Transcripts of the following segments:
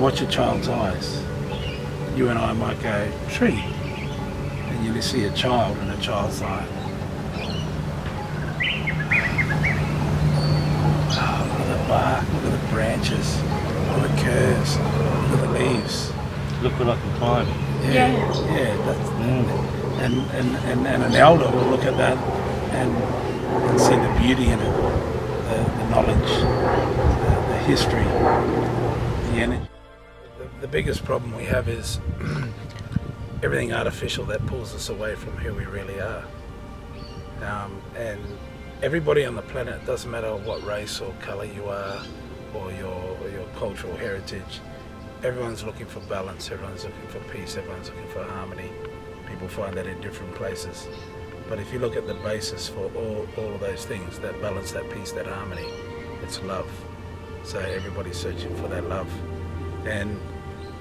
watch a child's eyes, you and I might go, tree. And you see a child in a child's eye. Oh, look at the bark, look at the branches, look at the curves, look at the leaves. Look what I can climb. Yeah. That's, and an elder will look at that and see the beauty in it, the knowledge, the history, the energy. The biggest problem we have is everything artificial that pulls us away from who we really are. And everybody on the planet, doesn't matter what race or colour you are or your cultural heritage, everyone's looking for balance, everyone's looking for peace, everyone's looking for harmony. People find that in different places. But if you look at the basis for all of those things, that balance, that peace, that harmony, it's love. So everybody's searching for that love. And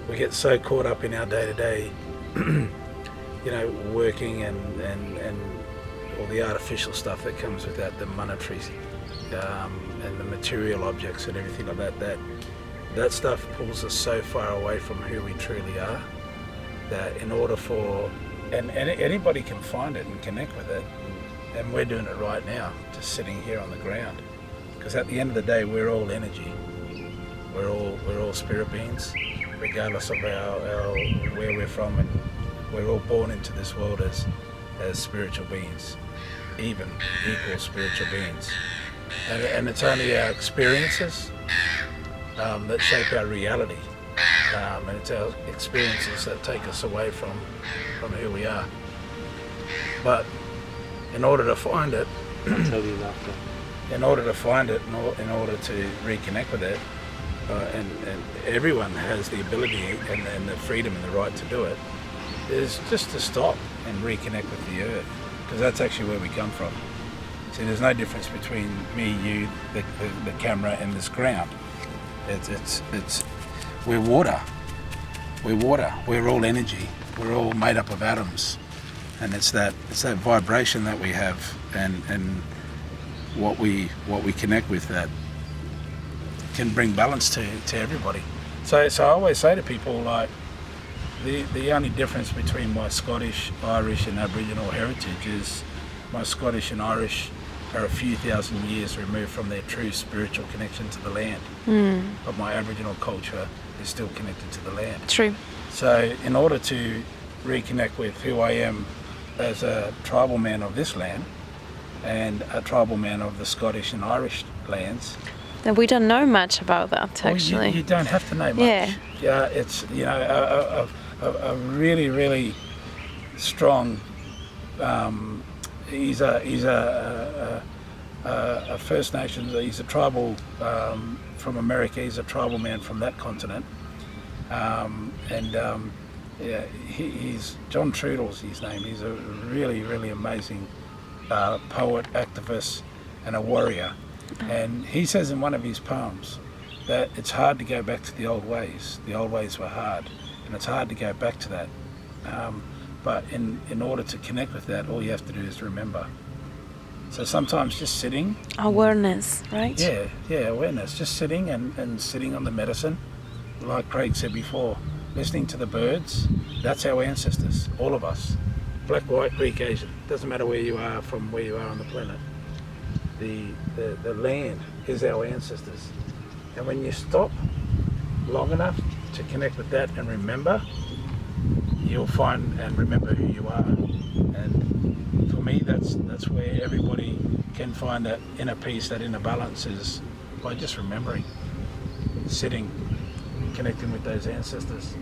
we get so caught up in our day-to-day, working and all the artificial stuff that comes with that, the monetary and the material objects and everything like that stuff pulls us so far away from who we truly are, that in order for, and anybody can find it and connect with it, and we're doing it right now, just sitting here on the ground. Because at the end of the day, we're all energy. We're all spirit beings, regardless of our where we're from, and we're all born into this world as spiritual beings, equal spiritual beings. And it's only our experiences that shape our reality, and it's our experiences that take us away from who we are. But in order to find it, in order to reconnect with it, and everyone has the ability and the freedom and the right to do it, is just to stop and reconnect with the earth, because that's actually where we come from. See, there's no difference between me, you, the camera, and this ground. It's we're water. We're water. We're all energy. We're all made up of atoms, and it's that vibration that we have, and what we connect with that can bring balance to everybody. So I always say to people, like, the only difference between my Scottish, Irish, and Aboriginal heritage is my Scottish and Irish are a few thousand years removed from their true spiritual connection to the land. But my Aboriginal culture is still connected to the land. True. So in order to reconnect with who I am as a tribal man of this land and a tribal man of the Scottish and Irish lands. And we don't know much about that, actually. Well, you don't have to know much. Yeah, it's, a really, really strong, he's a First Nations, he's a tribal from America, he's a tribal man from that continent. He's John Trudell's his name. He's a really, really amazing poet, activist, and a warrior. And he says in one of his poems that it's hard to go back to the old ways. The old ways were hard, and it's hard to go back to that. But in order to connect with that, all you have to do is remember. So sometimes just sitting. Awareness, right? Yeah, awareness. Just sitting and sitting on the medicine, like Craig said before, listening to the birds. That's our ancestors, all of us. Black, white, Greek, Asian. Doesn't matter where you are, from where you are on the planet. The land is our ancestors. And when you stop long enough to connect with that and remember, you'll find and remember who you are. And for me, that's where everybody can find that inner peace, that inner balance, is by just remembering, sitting, connecting with those ancestors.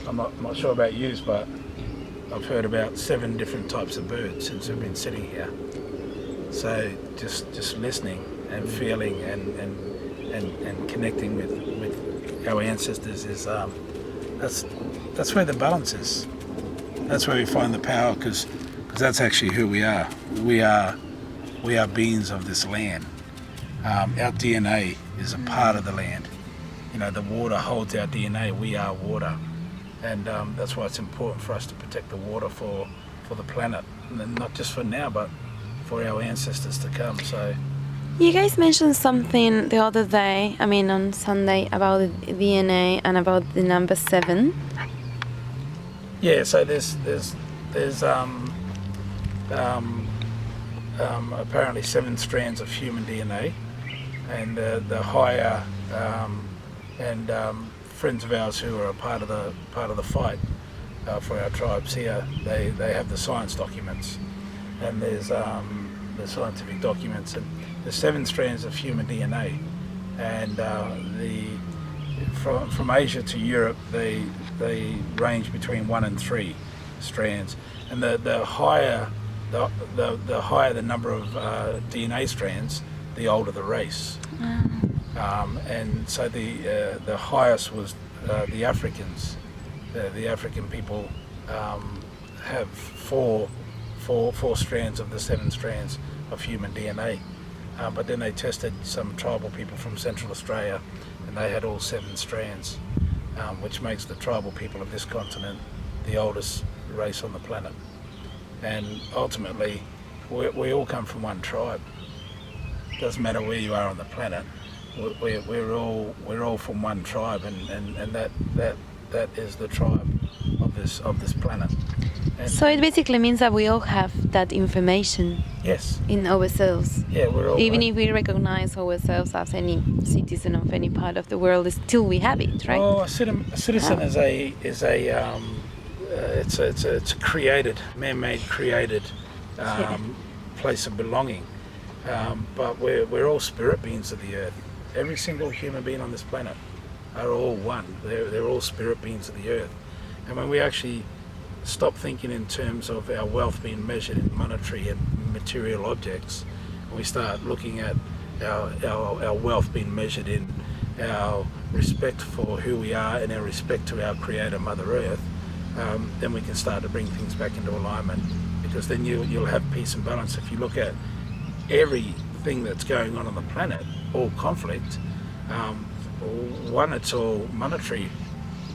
I'm not sure about you, but I've heard about 7 different types of birds since we've been sitting here. So just listening and feeling and connecting with our ancestors is that's where the balance is. That's where we find the power, because that's actually who we are. We are beings of this land. Our DNA is a part of the land. The water holds our DNA. We are water, and that's why it's important for us to protect the water for the planet, and not just for now, but for our ancestors to come. So You guys mentioned something the other day, I mean on Sunday, about the DNA and about the number 7. Yeah, so there's apparently 7 strands of human DNA, and the higher and friends of ours who are a part of the fight for our tribes here, they have the science documents, and there's the scientific documents, and there's 7 strands of human DNA, and from Asia to Europe they range between 1 and 3 strands, and the higher the number of DNA strands, the older the race. And so the highest was the Africans. The African people have four strands of the 7 strands of human DNA. But then they tested some tribal people from Central Australia, and they had all 7 strands, which makes the tribal people of this continent the oldest race on the planet. And ultimately, we all come from one tribe. Doesn't matter where you are on the planet. We're all from one tribe, and that is the tribe of this planet. And So it basically means that we all have that information yes, in ourselves. yeah, we're all Even if we recognize ourselves as any citizen of any part of the world, still we have it, right? Well, a citizen is a it's a created, man-made created place of belonging. But we're all spirit beings of the earth. Every single human being on this planet are all one. They're all spirit beings of the earth. And when we actually stop thinking in terms of our wealth being measured in monetary and material objects, and we start looking at our wealth being measured in our respect for who we are and our respect to our Creator, Mother Earth, then we can start to bring things back into alignment, because then you'll have peace and balance. If you look at everything that's going on the planet, all conflict, one, it's all monetary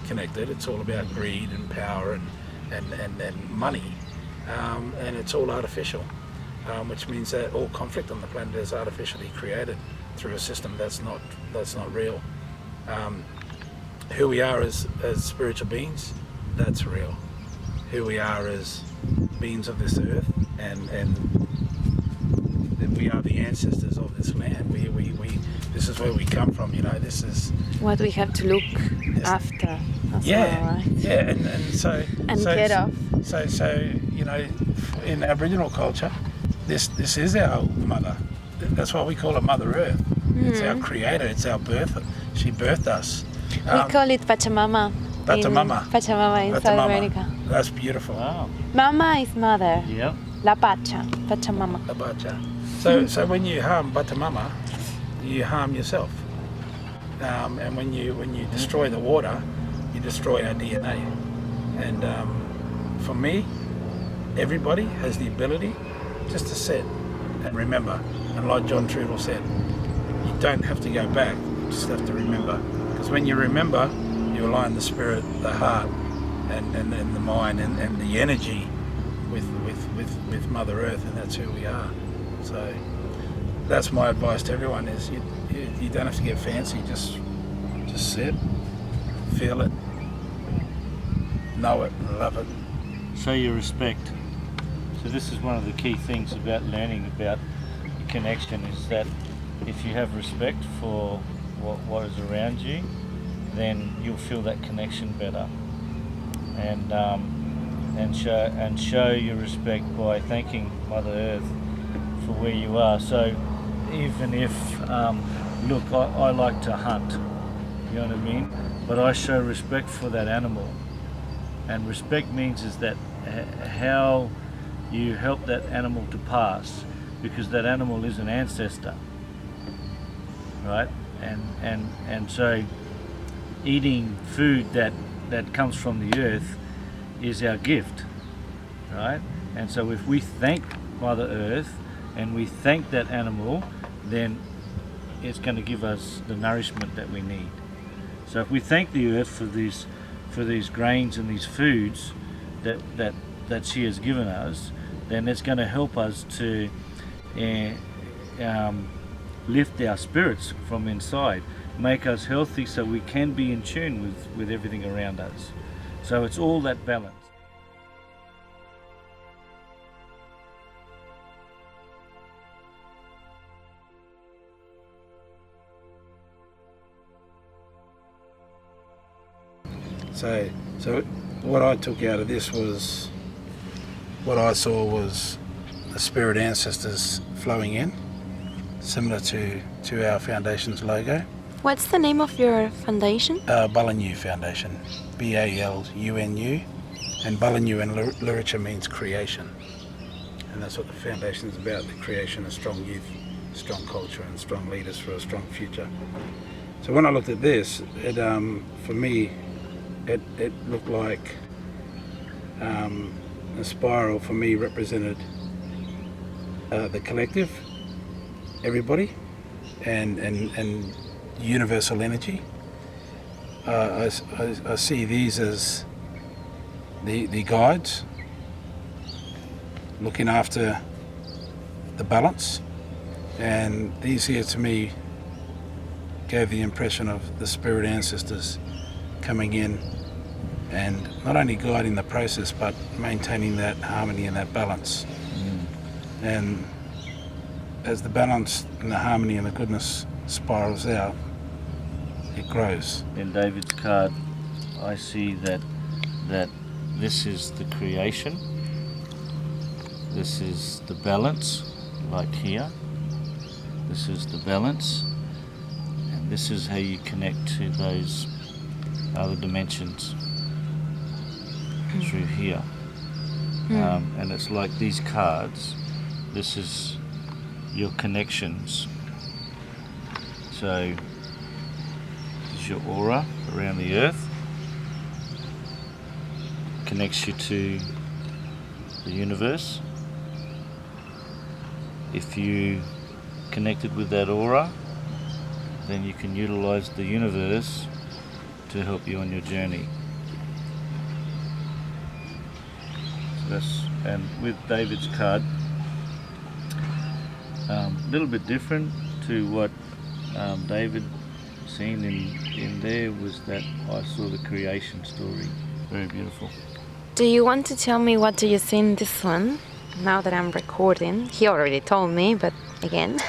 connected. It's all about greed and power and money, and it's all artificial, which means that all conflict on the planet is artificially created through a system that's not real. Who we are as spiritual beings, that's real. Who we are as beings of this earth, and that we are the ancestors of this land. We this is where we come from. This is What we have to look after as well, right? yeah, and so Get off. So in Aboriginal culture, this is our mother. That's why we call her Mother Earth. It's our creator. It's our birth. She birthed us. We call it Pachamama. Pachamama. Pachamama in South Pachamama. America. That's beautiful. Wow. Mama is mother. Yep. La Pacha. Pachamama. Abacha. So when you harm Pachamama, you harm yourself. And when you destroy the water, you destroy our DNA. And for me, everybody has the ability just to sit and remember. And like John Trudel said, you don't have to go back, you just have to remember. Because when you remember, you align the spirit, the heart, and the mind, and the energy with Mother Earth, and that's who we are. So that's my advice to everyone: is you don't have to get fancy. Just sit, feel it, know it, love it. So you respect. So this is one of the key things about learning about connection, is that if you have respect for what is around you, then you'll feel that connection better, and show your respect by thanking Mother Earth for where you are. So even if look, I like to hunt, you know what I mean, but I show respect for that animal, and respect means is that how you help that animal to pass, because that animal is an ancestor, right? And so eating food that comes from the earth is our gift, right? And so if we thank Mother Earth and we thank that animal, then it's going to give us the nourishment that we need. So if we thank the earth for these grains and these foods that she has given us, then it's going to help us to lift our spirits from inside, make us healthy so we can be in tune with everything around us. So it's all that balance. So what I took out of this was, what I saw was the spirit ancestors flowing in, similar to our foundation's logo. What's the name of your foundation? Balanu Foundation, Balunu, and Balanu in Luritja means creation, and that's what the foundation is about: the creation of strong youth, strong culture, and strong leaders for a strong future. So when I looked at this, it for me, it looked like a spiral for me represented the collective, everybody, and universal energy. I see these as the guides looking after the balance, and these here to me gave the impression of the spirit ancestors coming in and not only guiding the process but maintaining that harmony and that balance. And as the balance and the harmony and the goodness spirals out, it grows. In David's card, I see that this is the creation, this is the balance, like here, this is the balance, and this is how you connect to those other dimensions through here. And it's like these cards, this is your connections. So this is your aura around the earth, connects you to the universe. If you connected with that aura, then you can utilize the universe to help you on your journey. So and with David's card, a little bit different to what David seen in there was that I saw the creation story. Very beautiful. Do you want to tell me what do you see in this one? Now that I'm recording, he already told me, but again.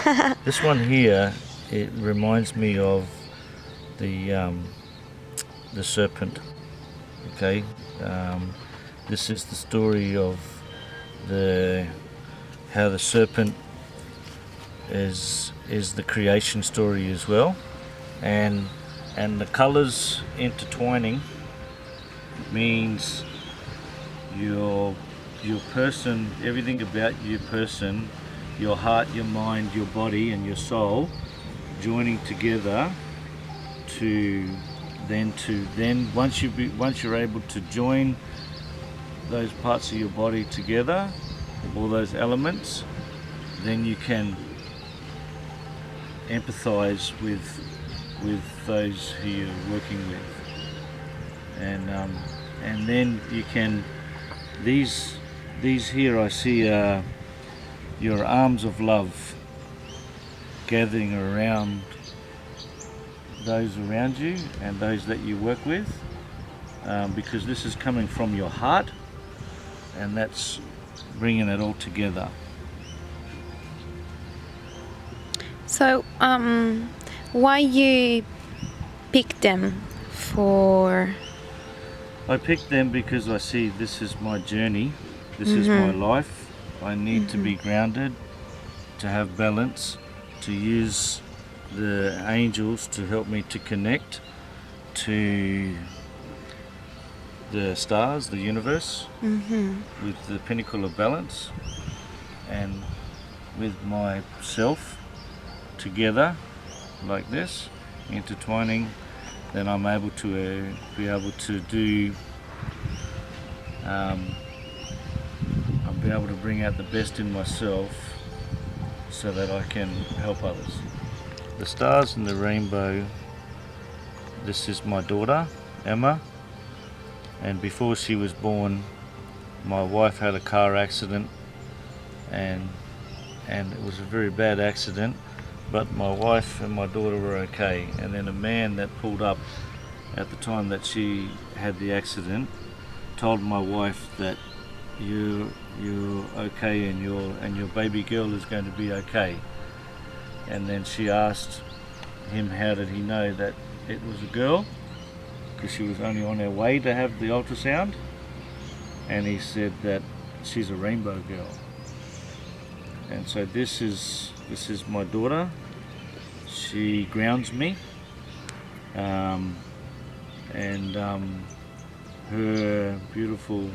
This one here, it reminds me of the serpent. Okay, this is the story of how the serpent is the creation story as well, and the colours intertwining means your person, everything about your person, your heart, your mind, your body and your soul joining together to then once you're able to join those parts of your body together, all those elements, then you can empathize with those who you're working with, and then you can these here I see your arms of love gathering around those around you and those that you work with, because this is coming from your heart, and that's bringing it all together. So, why you pick them for? I picked them because I see this is my journey, this is my life. I need to be grounded, to have balance, to use the angels to help me to connect to the stars, the universe, with the pinnacle of balance, and with myself together like this, intertwining, then I'm able to do I'll be able to bring out the best in myself so that I can help others. The stars and the rainbow, this is my daughter Emma, and before she was born my wife had a car accident, and it was a very bad accident. but my wife and my daughter were okay. And then a man that pulled up at the time that she had the accident told my wife that you're okay and your baby girl is going to be okay. And then she asked him how did he know that it was a girl, because she was only on her way to have the ultrasound, and he said that she's a rainbow girl. And so this is my daughter. She grounds me, and her beautiful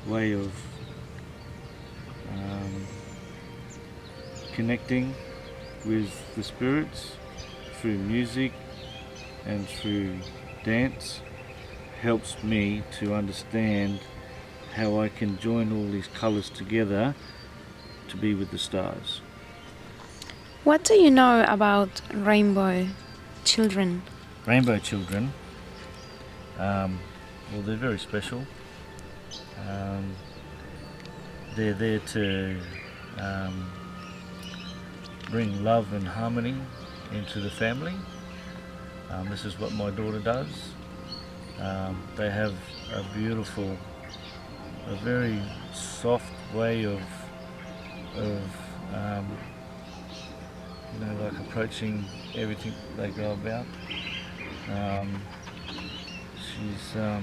way of connecting with the spirits through music and through dance helps me to understand how I can join all these colours together to be with the stars. What do you know about rainbow children? Rainbow children, well, they're very special. They're there to bring love and harmony into the family. This is what my daughter does. They have a beautiful, a very soft way of like approaching everything they go about. She's sorry,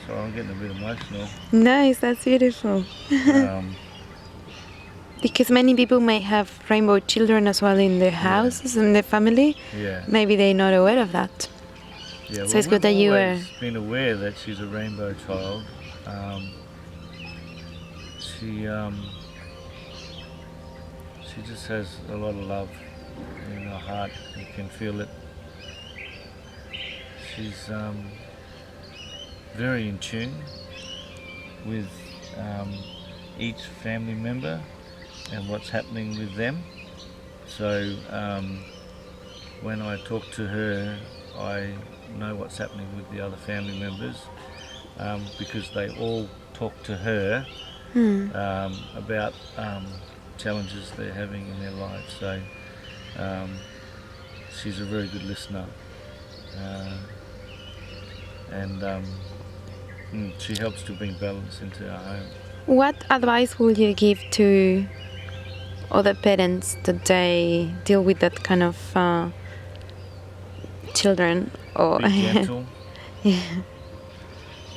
I'm getting a bit emotional. Nice, that's beautiful. Because many people may have rainbow children as well in their houses and their family. Yeah. Maybe they're not aware of that. Yeah, So it's good that you were. We've been aware that she's a rainbow child. She just has a lot of love in her heart. You can feel it. She's very in tune with each family member and what's happening with them. So when I talk to her, I know what's happening with the other family members, because they all talk to her about challenges they're having in their lives. So she's a very good listener, and she helps to bring balance into our home. What advice will you give to other parents that they deal with that kind of children? Or Be gentle.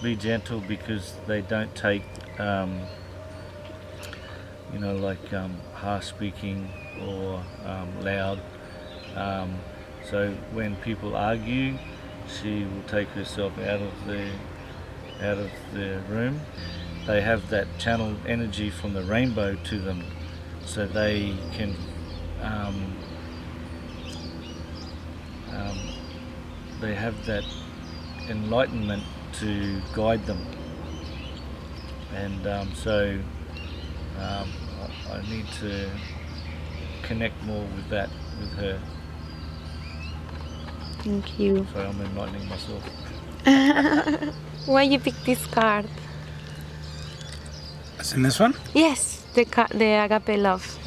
Be gentle, because they don't take harsh speaking or loud. So when people argue, she will take herself out of the room. They have that channeled energy from the rainbow to them, so they can they have that enlightenment to guide them. And so I need to connect more with that with her. Thank you. So I'm enlightening myself. Why you pick this card? As in this one? Yes, the agape love.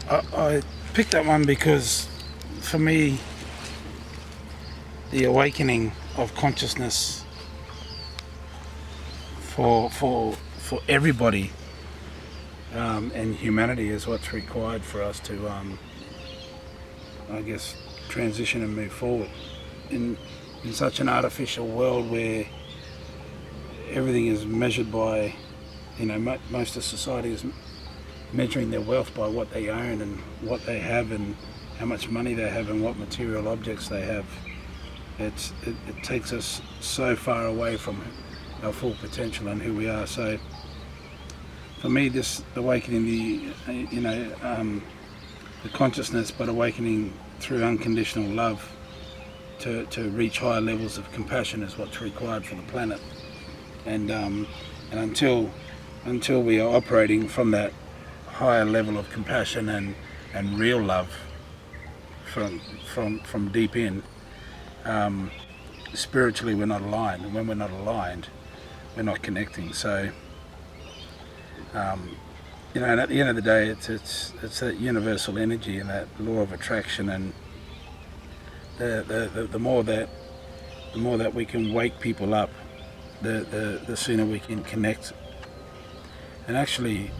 I picked that one because, for me, the awakening of consciousness for everybody and humanity is what's required for us to, transition and move forward in such an artificial world where everything is measured by, most of society is measuring their wealth by what they own and what they have and how much money they have and what material objects they have. It takes us so far away from our full potential and who we are. So for me, this awakening the consciousness, but awakening through unconditional love to reach higher levels of compassion is what's required for the planet. And until we are operating from that higher level of compassion and real love from deep in, spiritually we're not aligned, and when we're not aligned, we're not connecting. So, you know, and at the end of the day, it's that universal energy and that law of attraction, and the more that we can wake people up, the sooner we can connect and actually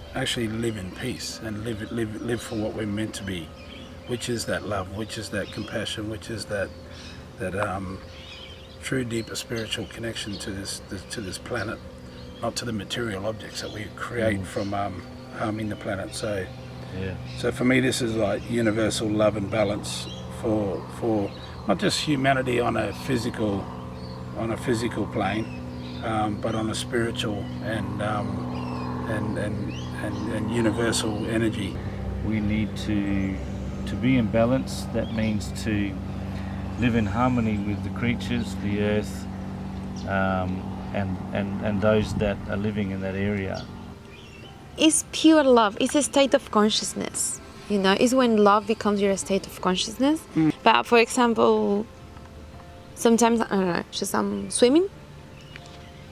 live in peace and live for what we're meant to be, which is that love, which is that compassion, which is that true deeper spiritual connection to this planet, not to the material objects that we create from harming the planet. So Yeah. so for me, this is like universal love and balance for not just humanity on a physical plane, but on a spiritual and universal energy. We need to be in balance. That means to live in harmony with the creatures, the earth, and those that are living in that area. It's pure love. It's a state of consciousness. You know, it's when love becomes your state of consciousness. But for example, sometimes, I don't know, just I'm swimming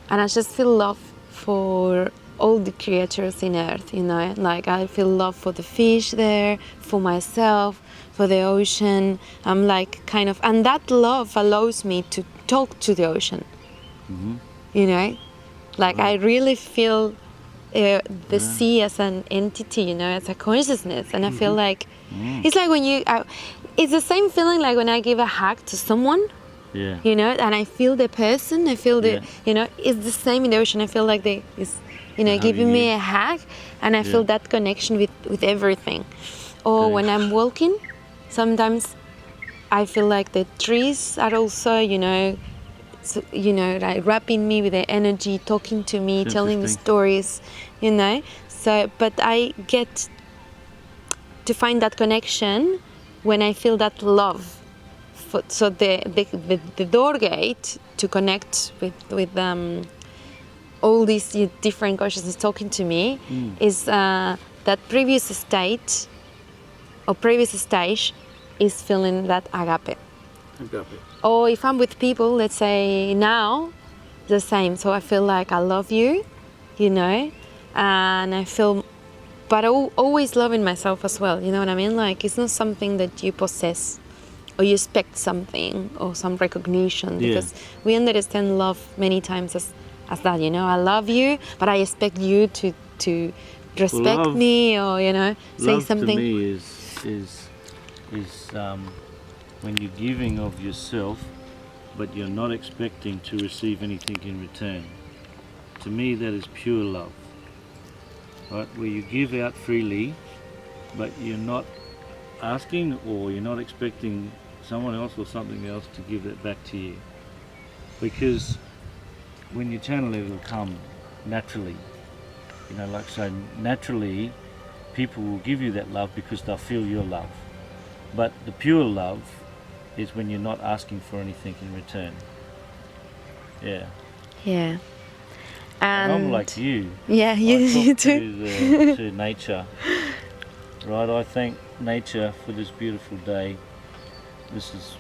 and I just feel love for all the creatures in earth, you know, like I feel love for the fish there, for myself, for the ocean. I'm like kind of, and that love allows me to talk to the ocean, you know, like I really feel the sea as an entity, you know, as a consciousness, and I feel like it's like when you, it's the same feeling like when I give a hug to someone, Yeah. you know, and I feel the person, I feel the, Yeah. you know, it's the same in the ocean. I feel like they is, you know, Hugging giving me you. a hug, and I feel Yeah. that connection with everything. Or Okay. when I'm walking, sometimes I feel like the trees are also, you know, like wrapping me with their energy, talking to me, It's telling me interesting. stories, you know. So, but I get to find that connection when I feel that love. So the door gate to connect with all these different consciousness talking to me is that previous state or previous stage is feeling that agape. Or if I'm with people, let's say now, the same. So I feel like I love you, you know, and I feel, but always loving myself as well. You know what I mean? Like it's not something that you possess or you expect something or some recognition, Yeah. because we understand love many times as that, you know, I love you, but I expect you to respect love- me, or, you know, say Love something. to me is when you're giving of yourself, but you're not expecting to receive anything in return. To me, that is pure love. Right, where you give out freely, but you're not asking or you're not expecting someone else or something else to give that back to you. Because when you channel it, it'll come naturally. You know, like so naturally, people will give you that love because they'll feel your love. But the pure love is when you're not asking for anything in return. Yeah. Yeah. And I'm like you. Yeah, you, I you talk too. to nature. Right, I thank nature for this beautiful day. This is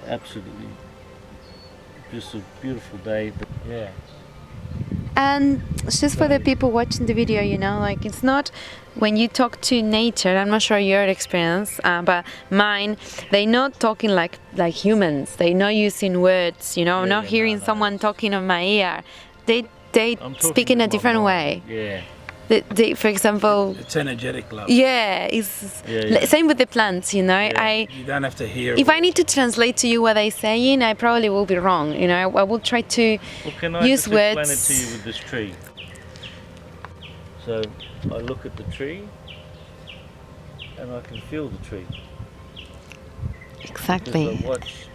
absolutely just a beautiful day. But yeah. And it's just for the people watching the video, you know, like it's not when you talk to nature. I'm not sure your experience, but mine. They're not talking like humans. They're not using words. You know, I'm Yeah, not yeah, hearing no, someone talking on my ear. They I'm speak talking in a with my different mind. way. Yeah. They, for example, It's energetic love. yeah, it's Yeah. same with the plants. You know, Yeah. You don't have to hear. if I need to translate to you what they're saying, I probably will be wrong. You know, I will try to Well, can I use just explain words. it to you with this tree? So I look at the tree and I can feel the tree. Exactly. Because I watch,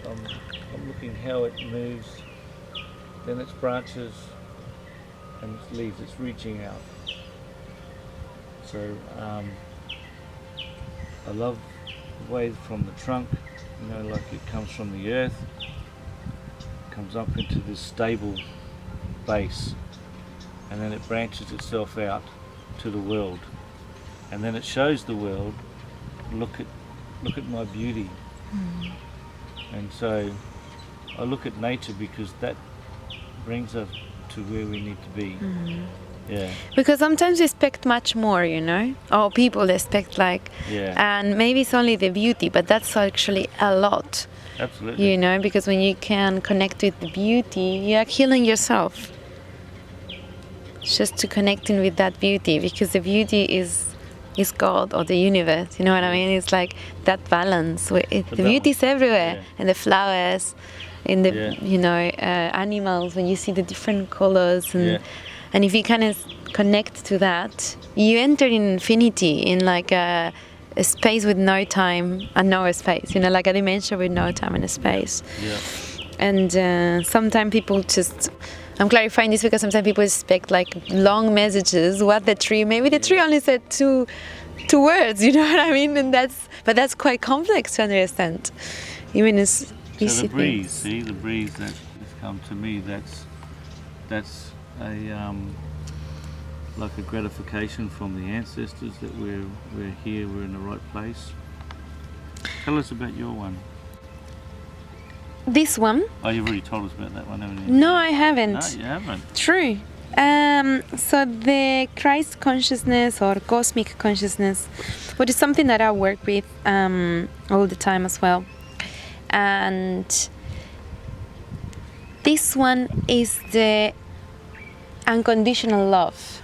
I'm looking how it moves, then its branches and its leaves, it's reaching out. So I love the way from the trunk, you know, like it comes from the earth, comes up into this stable base, and then it branches itself out to the world, and then it shows the world, look at my beauty. And so I look at nature because that brings us to where we need to be. Yeah, Because sometimes we expect much more, you know, or people expect like, yeah, and maybe it's only the beauty, but that's actually a lot, absolutely. you know, because when you can connect with the beauty, you are healing yourself. Just to connecting with that beauty, because the beauty is God or the universe. You know what I mean? It's like that balance. Where the beauty is everywhere, yeah. in the flowers, in the Yeah. you know animals. When you see the different colors, and Yeah. and if you kind of connect to that, you enter in infinity, in like a space with no time and no space. You know, like a dimension with no time and a space. Yeah. And sometimes people just, I'm clarifying this because sometimes people expect like long messages. What the tree? Maybe the tree only said two words. You know what I mean? And that's quite complex to understand. Even as you So see the breeze, things. see the breeze that has come to me. That's a like a gratification from the ancestors that we're here, we're in the right place. Tell us about your one. This one? Oh, you've already told us about that one, haven't you? No, I haven't. No, you haven't. True. So the Christ consciousness or cosmic consciousness, which is something that I work with all the time as well. And this one is the unconditional love.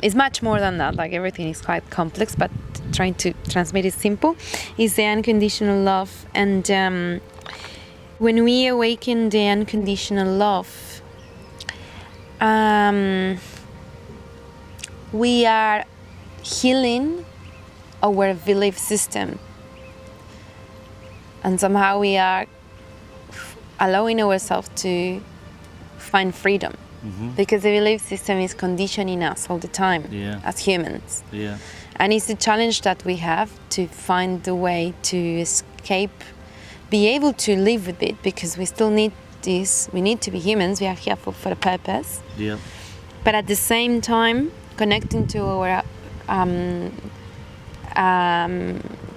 It's much more than that. Like everything is quite complex, but trying to transmit it simple is the unconditional love. And when we awaken the unconditional love, we are healing our belief system, and somehow we are allowing ourselves to find freedom. Because the belief system is conditioning us all the time as humans. Yeah. And it's a challenge that we have to find the way to escape, be able to live with it, because we still need this. We need to be humans. We are here for a purpose. Yeah. But at the same time, connecting to our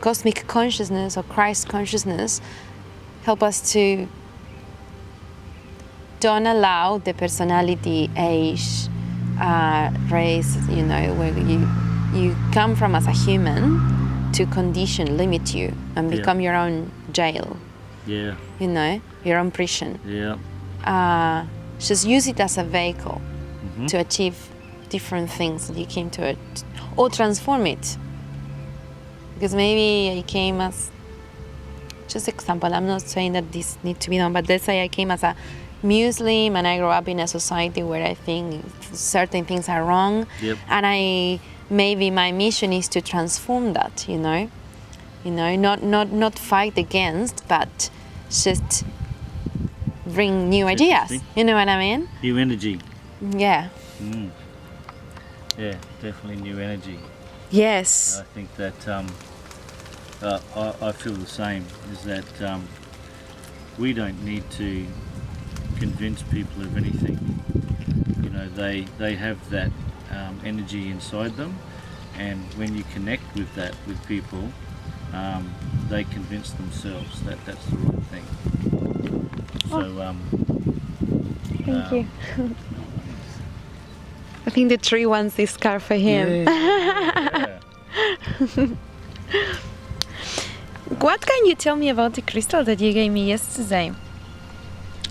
cosmic consciousness or Christ consciousness help us to don't allow the personality, age, race, you know, where you come from as a human to condition, limit you, and become your own jail. Yeah. You know, your own prison. Yeah. Just use it as a vehicle to achieve different things that you came to it, or transform it. Because maybe I came as, just example, I'm not saying that this needs to be done, but let's say I came as a Muslim and I grew up in a society where I think certain things are wrong, and maybe my mission is to transform that, you know, not fight against, but just bring new ideas. You know what I mean? New energy. Yeah. Yeah, definitely new energy. Yes. I think that I feel the same. Is that we don't need to convince people of anything. You know, they have that energy inside them, and when you connect with that with people, they convince themselves that that's the right thing. So Thank you. I think the tree wants this scarf for him. Yeah. What can you tell me about the crystal that you gave me yesterday?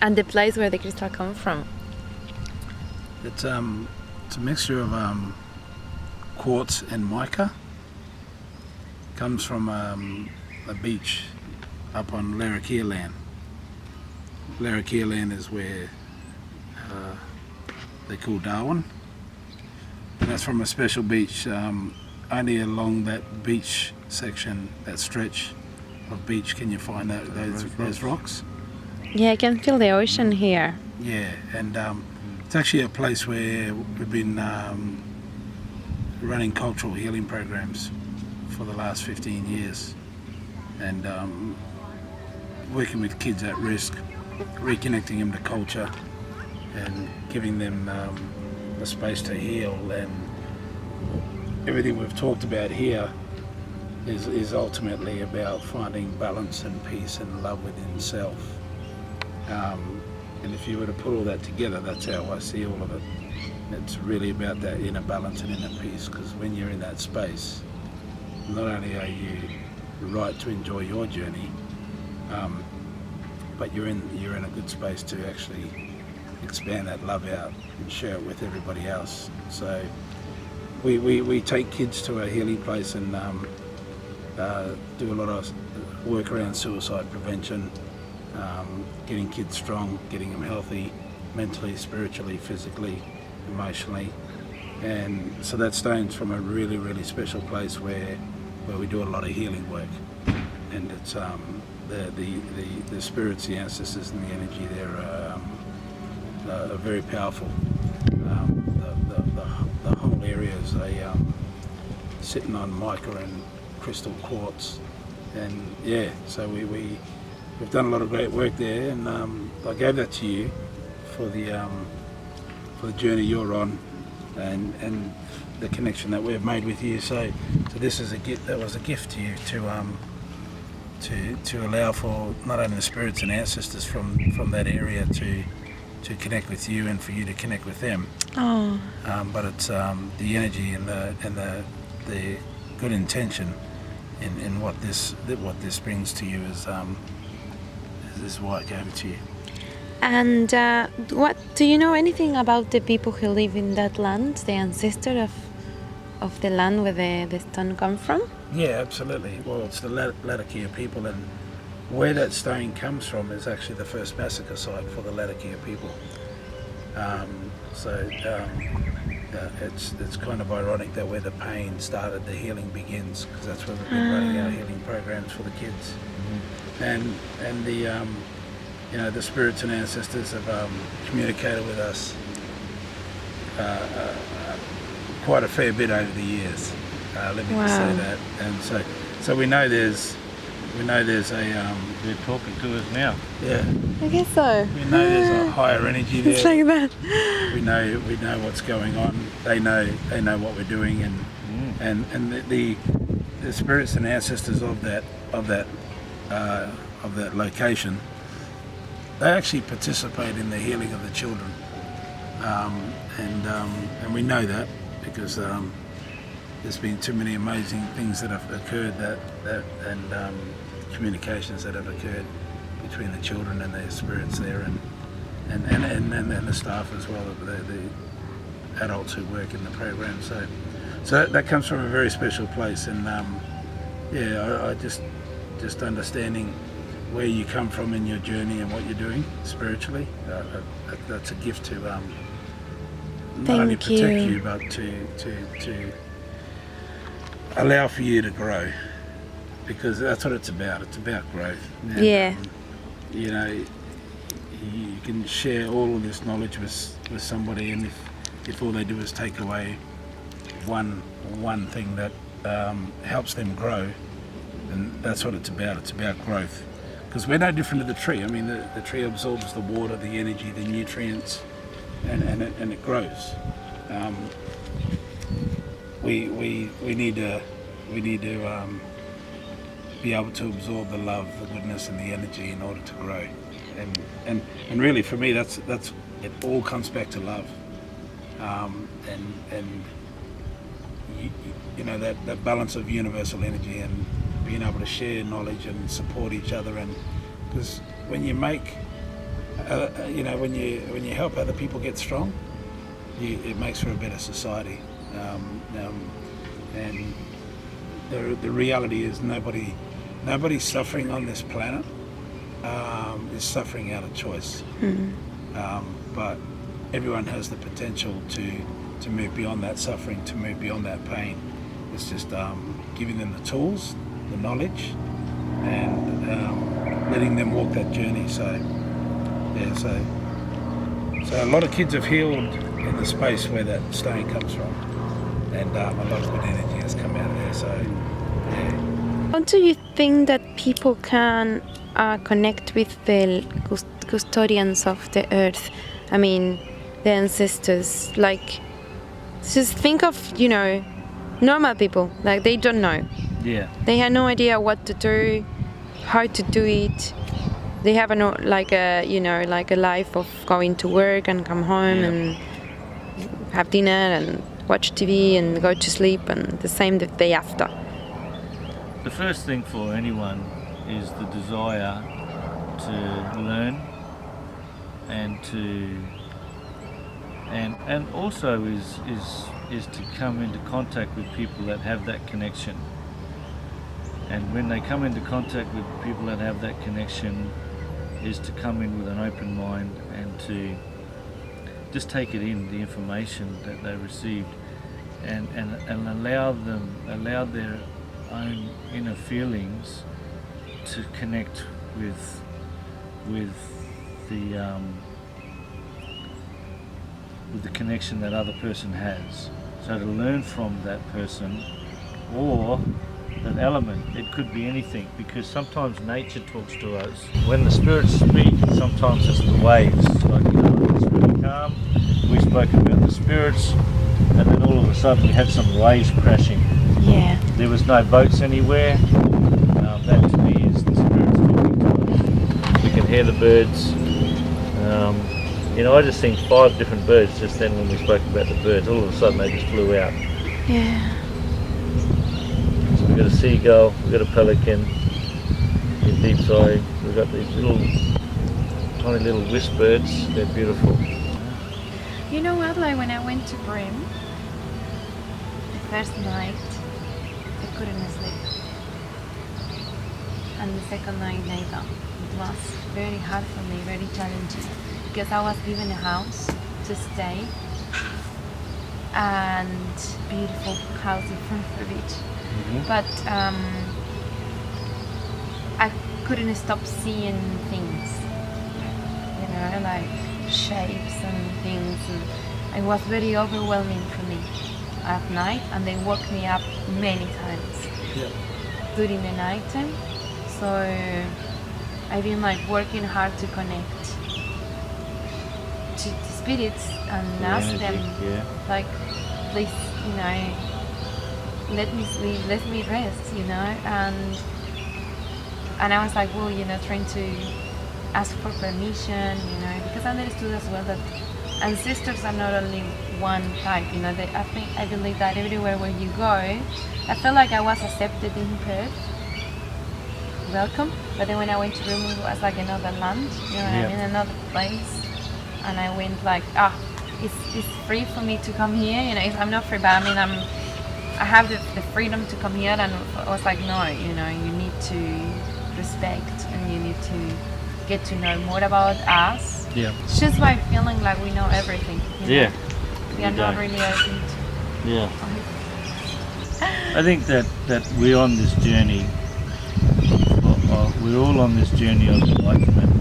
And the place where the crystal comes from? It's a mixture of quartz and mica. Comes from a beach up on Larrakia land. Larrakia land is where they call Darwin. And that's from a special beach. Only along that beach section, that stretch of beach, can you find those rocks. Yeah, I can feel the ocean here. Yeah, and it's actually a place where we've been running cultural healing programs for the last 15 years, and working with kids at risk, reconnecting them to culture and giving them the space to heal. And everything we've talked about here is ultimately about finding balance and peace and love within self. And if you were to put all that together, that's how I see all of it. It's really about that inner balance and inner peace, because when you're in that space, not only are you right to enjoy your journey, but you're in a good space to actually expand that love out and share it with everybody else. So we take kids to a healing place and do a lot of work around suicide prevention, getting kids strong, getting them healthy, mentally, spiritually, physically, emotionally. And so that stems from a really, really special place where we do a lot of healing work. And it's the spirits, the ancestors and the energy there are very powerful. The whole area is sitting on mica and crystal quartz. And yeah, so we've done a lot of great work there, and I gave that to you for the journey you're on, and the connection that we've made with you. So this is a gift. That was a gift to you to allow for not only the spirits and ancestors from that area to connect with you, and for you to connect with them. Oh. But it's the energy and the good intention in what this brings to you is why I gave it to you. And what do you know anything about the people who live in that land, the ancestor of the land where the stone come from? Yeah, absolutely. Well, it's the Latakia people, and where that stone comes from is actually the first massacre site for the Latakia people. It's kind of ironic that where the pain started, the healing begins, because that's where we've been running our healing programs for the kids. And the spirits and ancestors have communicated with us quite a fair bit over the years. Let me just say that. And so we know there's a They're talking to us now. yeah. I guess so. We know there's a higher energy there. It's like that. We know what's going on. They know what we're doing, and the spirits and ancestors of that location, they actually participate in the healing of the children, and we know that because there's been too many amazing things that have occurred and communications that have occurred between the children and their spirits there, and the staff as well, the adults who work in the program. So that comes from a very special place, and I just understanding where you come from in your journey and what you're doing spiritually. That's a gift to not only protect you, but to allow for you to grow, because that's what it's about. It's about growth. And, Yeah. You can share all of this knowledge with somebody, and if all they do is take away one thing that helps them grow, then that's what it's about. It's about growth, because we're no different to the tree. I mean, the tree absorbs the water, the energy, the nutrients, and it grows. We need to be able to absorb the love, the goodness, and the energy in order to grow. And really, for me, that's it. All comes back to love, and that balance of universal energy, and being able to share knowledge and support each other. And because when you make, when you help other people get strong, it makes for a better society. And the reality is nobody suffering on this planet is suffering out of choice. But everyone has the potential to move beyond that suffering, to move beyond that pain. It's just giving them the tools, the knowledge, and letting them walk that journey. So a lot of kids have healed in the space where that stone comes from, and a lot of good energy has come out of there. So yeah. How do you think that people can connect with the custodians of the earth? I mean, the ancestors. Like, just think of normal people. Like, they don't know. Yeah. They have no idea what to do, how to do it. They have like a life of going to work and come home Yeah. and have dinner and watch TV and go to sleep, and the same the day after. The first thing for anyone is the desire to learn and also is to come into contact with people that have that connection. And when they come into contact with people that have that connection, is to come in with an open mind and to just take it in, the information that they received, and allow their own inner feelings to connect with the connection that other person has. So to learn from that person or an element, it could be anything, because sometimes nature talks to us. When the spirits speak, sometimes it's the waves. Like, it's really calm. We spoke about the spirits, and then all of a sudden we had some waves crashing. Yeah. There was no boats anywhere. That to me is the spirits talking to us. We can hear the birds. I just seen 5 different birds just then when we spoke about the birds. All of a sudden they just flew out. Yeah. So we've got a seagull, we've got a pelican in deep sea. We've got these tiny little wisp birds. They're beautiful. You know what? Like when I went to Brim, the first night I couldn't sleep, and the second night neither. It was very hard for me, very challenging, because I was given a house to stay, and beautiful house in front of the beach. But I couldn't stop seeing things, like shapes and things, and it was very overwhelming for me at night, and they woke me up many times during the night time. So I've been like working hard to connect to the spirits and ask them, like, please, let me sleep, let me rest, and I was like, well, trying to ask for permission, because I understood as well that ancestors are not only one type, I believe that everywhere where you go, I felt like I was accepted in Perth, welcome, but then when I went to Rimuru, it was like another land, I'm in another place, and I went like, it's free for me to come here, I'm not free, but I have the freedom to come here, and I was like, no, you need to respect, and you need to get to know more about us. Yeah. It's just by feeling like we know everything. Yeah. We are not really open to. Yeah. I think that we're on this journey. We're all on this journey of enlightenment.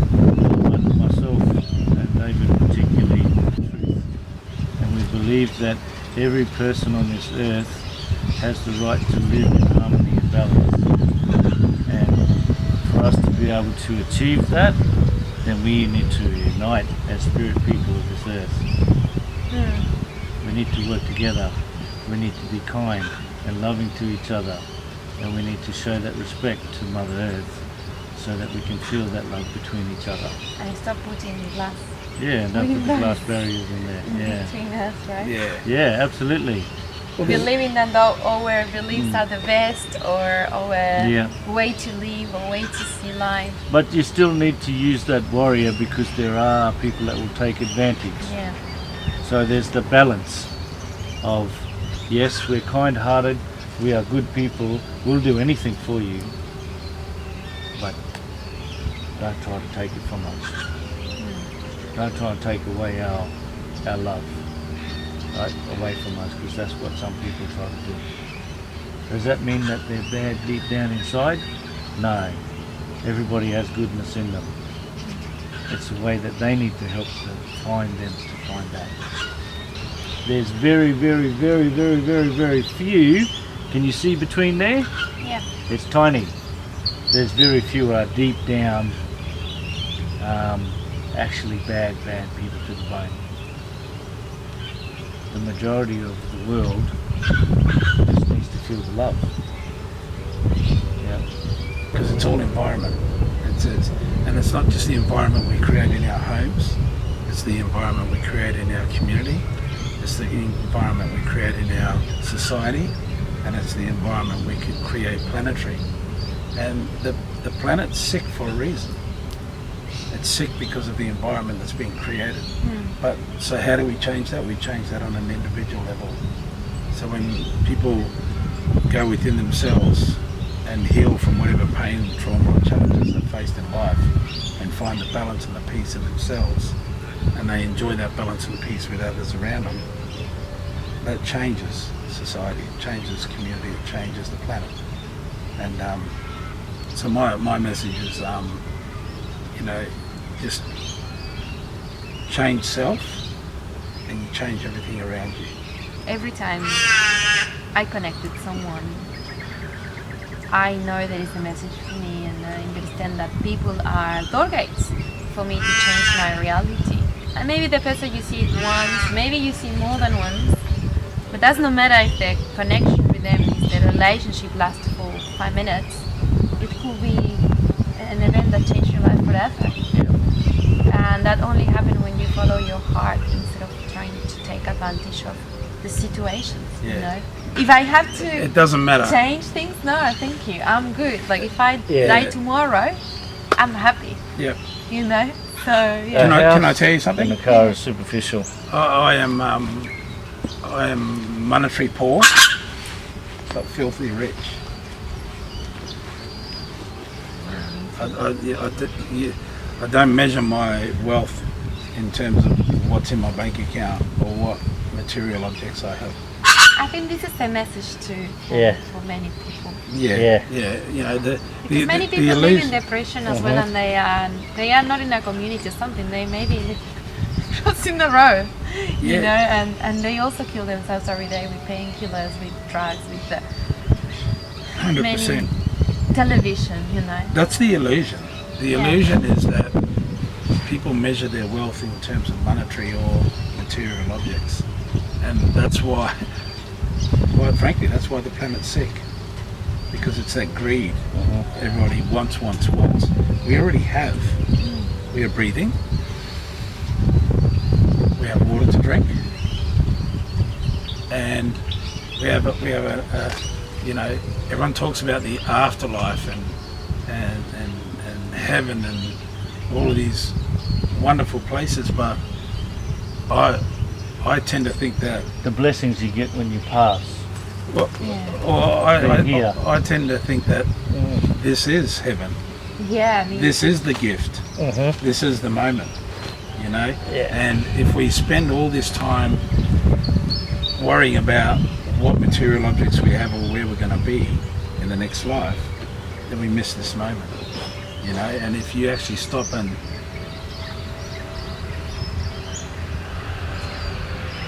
Myself and David particularly, truth. And we believe that every person on this earth has the right to live in harmony and balance. And for us to be able to achieve that, then we need to unite as spirit people of this earth. We need to work together. We need to be kind and loving to each other. And we need to show that respect to Mother Earth so that we can feel that love between each other. And stop putting glass Yeah, and don't put the glass barriers in there. between us, right? Yeah, absolutely. Believing that our beliefs are the best, or our way to live, or way to see life. But you still need to use that warrior, because there are people that will take advantage. Yeah. So there's the balance of, yes, we're kind-hearted, we are good people, we'll do anything for you, but don't try to take it from us. Don't try and take away our love, right, away from us, because that's what some people try to do. Does that mean that they're bad deep down inside? No. Everybody has goodness in them. It's a way that they need to help to find that. There's very, very, very, very, very, very few. Can you see between there? Yeah. It's tiny. There's very few are deep down, actually bad people to the bone. The majority of the world just needs to feel the love. It's all environment. And it's not just the environment we create in our homes. It's the environment we create in our community. It's the environment we create in our society, and it's the environment we could create planetary. And the planet's sick for a reason. It's sick because of the environment that's being created. But so how do we change that? We change that on an individual level. So when people go within themselves and heal from whatever pain, trauma or challenges they've faced in life, and find the balance and the peace in themselves, and they enjoy that balance and peace with others around them, that changes society, it changes community, it changes the planet. And so my message is, just change self and you change everything around you. Every time I connect with someone, I know there is a message for me, and I understand that people are door gates for me to change my reality. And maybe the person you see it once, maybe you see more than once, but does not matter if the connection with them is the relationship lasts for 5 minutes. It could be an event that changed your life forever. And that only happens when you follow your heart instead of trying to take advantage of the situations, you know. If I have to It doesn't matter. change things, no, thank you, I'm good. Like if I die tomorrow, I'm happy, Yeah. you know. So yeah. Can I tell you something? And the car is superficial. I am monetary poor, but filthy rich. I don't measure my wealth in terms of what's in my bank account or what material objects I have. I think this is a message too for many people. Yeah. Because many people live in depression as well, and they are not in a community or something. They may be crossing the road, you know, and they also kill themselves every day with painkillers, with drugs, with the 100%. television, you know. That's the illusion. The illusion is that people measure their wealth in terms of monetary or material objects, and that's why, quite frankly, that's why the planet's sick, because it's that greed. Everybody wants. We already have. We are breathing. We have water to drink, and we have a everyone talks about the afterlife and heaven and all of these wonderful places, but I tend to think that The blessings you get when you pass. I tend to think that this is heaven. Yeah, I mean, This is the gift. This is the moment, you know. And if we spend all this time worrying about what material objects we have or where we're going to be in the next life, then we miss this moment, you know. And if you actually stop and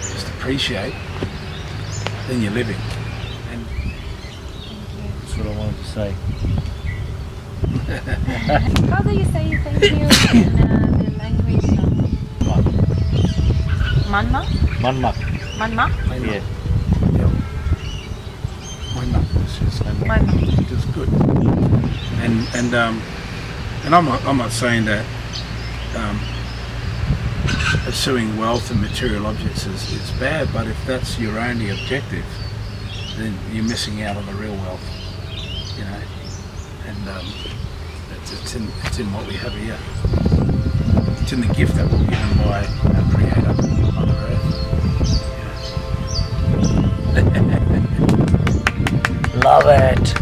just appreciate, then you're living. And That's what I wanted to say. how do you say thank you in the language of Manma? Manmak. Manma? Yeah. which is good. And I'm not saying that pursuing wealth and material objects is bad, but if that's your only objective, then you're missing out on the real wealth, you know. And it's in what we have here. It's in the gift that we're given by our Creator, Mother Earth. Love it.